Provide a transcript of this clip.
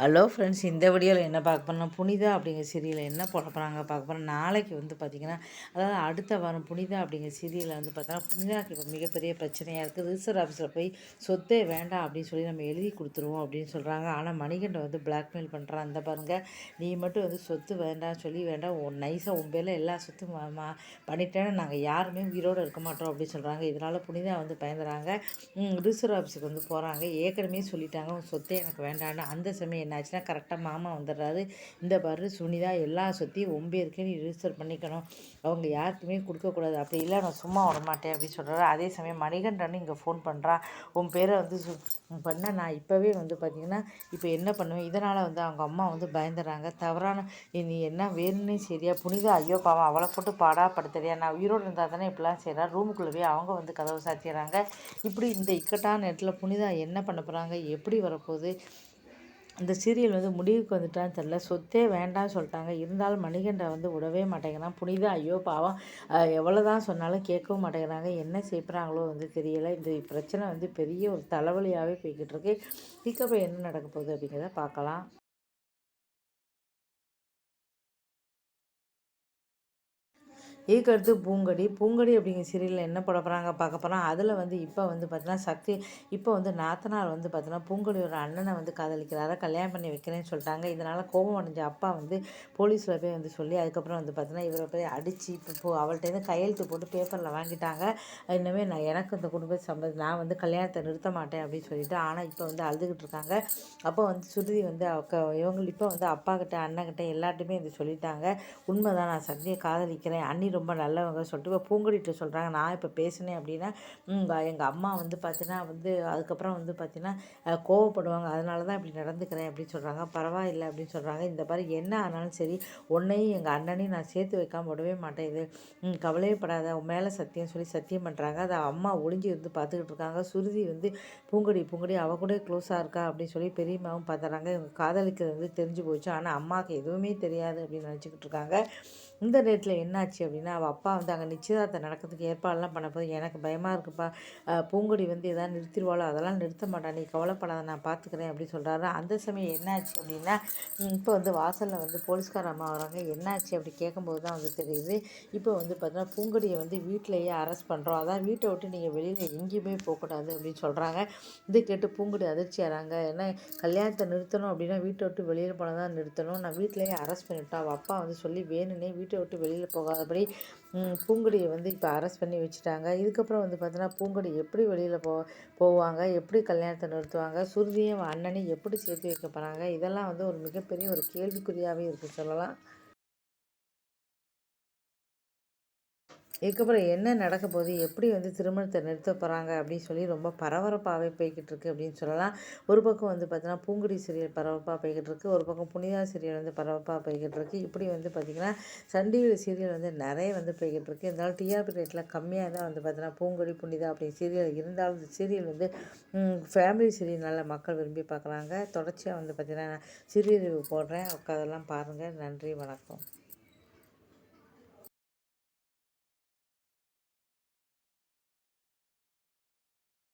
Hello friends, இந்த வீடியோவில் என்ன பார்க்க போறோம்னா, புனிதா அப்படிங்கிற சீரியலில் என்ன போட போகிறாங்க பார்க்க போகிறோம். நாளைக்கு வந்து பார்த்திங்கன்னா, அதாவது அடுத்த வாரம் புனிதா அப்படிங்கிற சீரியலில் வந்து பார்த்தோன்னா, புனிதாவுக்கு இப்போ மிகப்பெரிய பிரச்சனையாக இருக்குது. ரிஜிஸ்டர் ஆஃபீஸில் போய் சொத்தே வேண்டாம் அப்படின்னு சொல்லி நம்ம எழுதி கொடுத்துருவோம் அப்படின்னு சொல்கிறாங்க. ஆனால் மணிகண்டன் வந்து பிளாக்மெயில் பண்ணுறான். அந்த பாருங்கள், நீ மட்டும் வந்து சொத்து வேண்டாம் சொல்லி வேண்டாம், நைஸாக உன் பேரில் எல்லா சொத்தும் பண்ணிட்டேன்னு நாங்கள் யாருமே உயிரோடு இருக்க மாட்டோம் அப்படின்னு சொல்கிறாங்க. இதனால் புனிதா வந்து பயந்துறாங்க. ரிஜிஸ்டர் ஆஃபீஸுக்கு வந்து போகிறாங்க. ஏற்கனவே சொல்லிட்டாங்க, உன் சொத்தே எனக்கு வேண்டான்னு. அந்த சமயம் என்னாச்சுன்னா, கரெக்டாக மாமா வந்துடுறாரு. இந்த பாரு சுனிதா, எல்லா சொத்தையும் ஒம்பேருக்கு நீ ரிஜிஸ்டர் பண்ணிக்கணும், அவங்க யாருக்குமே கொடுக்கக்கூடாது, அப்படி இல்லை நான் சும்மா விட மாட்டேன் அப்படின்னு சொல்கிறாரு. அதே சமயம் மணிகண்டன் இங்கே ஃபோன் பண்ணுறா, உன் பேரை வந்து பண்ண நான் இப்போவே வந்து பார்த்திங்கன்னா இப்போ என்ன பண்ணுவேன். இதனால் வந்து அவங்க அம்மா வந்து பயந்துடுறாங்க. தவறான நீ என்ன வேணும்னே சரியா புனிதா, ஐயோ பாவம் அவளை போட்டு பாடாப்படுத்துறியா, நான் உயிரோடு இருந்தால் தானே இப்படிலாம் செய்கிறா. ரூமுக்குள்ளே போய் அவங்க வந்து கதவை சாத்திடுறாங்க. இப்படி இந்த இக்கட்டான நேரத்தில் புனிதா என்ன பண்ண போகிறாங்க, எப்படி வரப்போகுது, இந்த சீரியல் வந்து முடிவுக்கு வந்துட்டான்னு தெரில. சொத்தே வேண்டாம்னு சொல்லிட்டாங்க. இருந்தாலும் மணிகண்டன் வந்து விடவே மாட்டேங்கிறான். புனிதா ஐயோ பாவம், எவ்வளோ தான் சொன்னாலும் கேட்கவும் மாட்டேங்கிறாங்க. என்ன செய்கிறாங்களோ வந்து தெரியலை. இந்த பிரச்சனை வந்து பெரிய ஒரு தலைவலியாகவே போய்கிட்டு இருக்கு. இதுக்கப்புறம் என்ன நடக்க போகுது அப்படிங்கிறத பார்க்கலாம். இதுக்கடுத்து பூங்கொடி. பூங்கொடி அப்படிங்கிற சீரியலில் என்ன போட போகிறாங்க பார்க்க போகிறோம். அதில் வந்து இப்போ வந்து பார்த்தீங்கன்னா சக்தி, இப்போ வந்து நாத்தனார் வந்து பார்த்தீங்கன்னா பூங்கொடியோட அண்ணனை வந்து காதலிக்கிறாரா, கல்யாணம் பண்ணி வைக்கிறேன்னு சொல்லிட்டாங்க. இதனால் கோபம் அடைஞ்ச அப்பா வந்து போலீஸில் போய் வந்து சொல்லி, அதுக்கப்புறம் வந்து பார்த்தீங்கன்னா இவரை போய் அடித்து இப்போ அவள்கிட்ட கையெழுத்து போட்டு பேப்பரில் வாங்கிட்டாங்க. இனிமேல் எனக்கு இந்த குடும்ப நான் வந்து கல்யாணத்தை நிறுத்த மாட்டேன் அப்படின்னு சொல்லிட்டு. ஆனால் இப்போ வந்து அழுதுகிட்டு இருக்காங்க. அப்போ வந்து சுருதி வந்து இவங்க இப்போ வந்து அப்பா கிட்ட அண்ணன்கிட்ட எல்லார்ட்டையுமே இது சொல்லிட்டாங்க. உண்மைதான், நான் சக்தியை காதலிக்கிறேன், அண்ணி ரொம்ப நல்லவங்க சொல்லிட்டு இப்போ பூங்கொடிகிட்ட சொல்கிறாங்க. நான் இப்போ பேசினேன் அப்படின்னா எங்கள் அம்மா வந்து பார்த்தீங்கன்னா வந்து அதுக்கப்புறம் வந்து பார்த்தீங்கன்னா கோவப்படுவாங்க, அதனால தான் இப்படி நடந்துக்கிறேன் அப்படின்னு சொல்கிறாங்க. பரவாயில்லை அப்படின்னு சொல்கிறாங்க. இந்த மாதிரி என்ன ஆனாலும் சரி, உன்னையும் எங்கள் அண்ணனையும் நான் சேர்த்து வைக்காம விடவே மாட்டேன், இது கவலையே படாத, உன் மேலே சத்தியம் சொல்லி சத்தியம் பண்ணுறாங்க. அதை அம்மா ஒளிஞ்சு இருந்து பார்த்துக்கிட்டு இருக்காங்க. சுருதி வந்து பூங்கொடி அவ கூட க்ளோஸாக இருக்கா அப்படின்னு சொல்லி பெரியம்மாவும் பார்த்துறாங்க. இவங்க காதலிக்கிறது வந்து தெரிஞ்சு போச்சு. ஆனால் அம்மாவுக்கு எதுவுமே தெரியாது அப்படின்னு நினச்சிக்கிட்டு இருக்காங்க. இந்த நேரத்தில் என்னாச்சு அப்படின்னா, அவள் அப்பா வந்து அங்கே நிச்சயதார்த்தம் நடக்கிறதுக்கு ஏற்பாடெல்லாம் பண்ண போது, எனக்கு பயமாக இருக்குப்பா, பூங்கொடி வந்து எதாவது நிறுத்திடுவாளோ, அதெல்லாம் நிறுத்த மாட்டான், நீ கவலைப்படாத, நான் பார்த்துக்கிறேன் அப்படின்னு சொல்கிறாரு. அந்த சமயம் என்னாச்சு அப்படின்னா, இப்போ வந்து வாசலில் வந்து போலீஸ்கார அம்மா வராங்க. என்னாச்சு அப்படி கேட்கும்போது தான் வந்து தெரியுது. இப்போ வந்து பார்த்தீங்கன்னா பூங்கொடியை வந்து வீட்டிலேயே அரெஸ்ட் பண்ணுறோம், அதான் வீட்டை விட்டு நீங்கள் வெளியில் எங்கேயுமே போகக்கூடாது அப்படின்னு சொல்கிறாங்க. இது கேட்டு பூங்கொடி அதிர்ச்சி ஆகிறாங்க. ஏன்னா கல்யாணத்தை நிறுத்தணும் அப்படின்னா வீட்டை விட்டு வெளியில் போனால் தான் நிறுத்தணும், நான் வீட்டிலேயே அரெஸ்ட் பண்ணிவிட்டோம். அவள் அப்பா வந்து சொல்லி வேணுன்னே வீட்டை விட்டு வெளியில் போகாதபடி பூங்கொடியை வந்து இப்போ அரெஸ்ட் பண்ணி வச்சுட்டாங்க. இதுக்கப்புறம் வந்து பார்த்தீங்கன்னா பூங்கொடி எப்படி வெளியில் போவாங்க, எப்படி கல்யாணத்தை நிறுத்துவாங்க, சுருதியும் அண்ணனையும் எப்படி சேர்த்து வைக்க போகிறாங்க, இதெல்லாம் வந்து ஒரு மிகப்பெரிய ஒரு கேள்விக்குறியாகவே இருக்குது சொல்லலாம். இதுக்கப்புறம் என்ன நடக்க போகுது, எப்படி வந்து திருமணத்தை நிறுத்த போகிறாங்க அப்படின்னு சொல்லி ரொம்ப பரபரப்பாகவே போய்கிட்டு இருக்கு அப்படின்னு சொல்லலாம். ஒரு பக்கம் வந்து பார்த்தீங்கன்னா பூங்குடி சீரியல் பரபரப்பாக போய்கிட்டு இருக்கு, ஒரு பக்கம் புனிதா சீரியல் வந்து பரபரப்பாக போய்கிட்டு இருக்கு. இப்படி வந்து பார்த்திங்கன்னா சன் டிவி சீரியல் வந்து நிறைய வந்து போய்கிட்டு இருக்கு. இருந்தாலும் டிஆர்பி ரேட்டில் கம்மியாக தான் வந்து பார்த்தீங்கன்னா பூங்குடி புனிதா அப்படி சீரியல் இருந்தாலும் இந்த சீரியல் வந்து ஃபேமிலி சீரியல் நல்லா மக்கள் விரும்பி பார்க்குறாங்க. தொடர்ச்சியாக வந்து பார்த்திங்கன்னா சீரியல் போடுறேன், அதெல்லாம் பாருங்கள். நன்றி, வணக்கம்.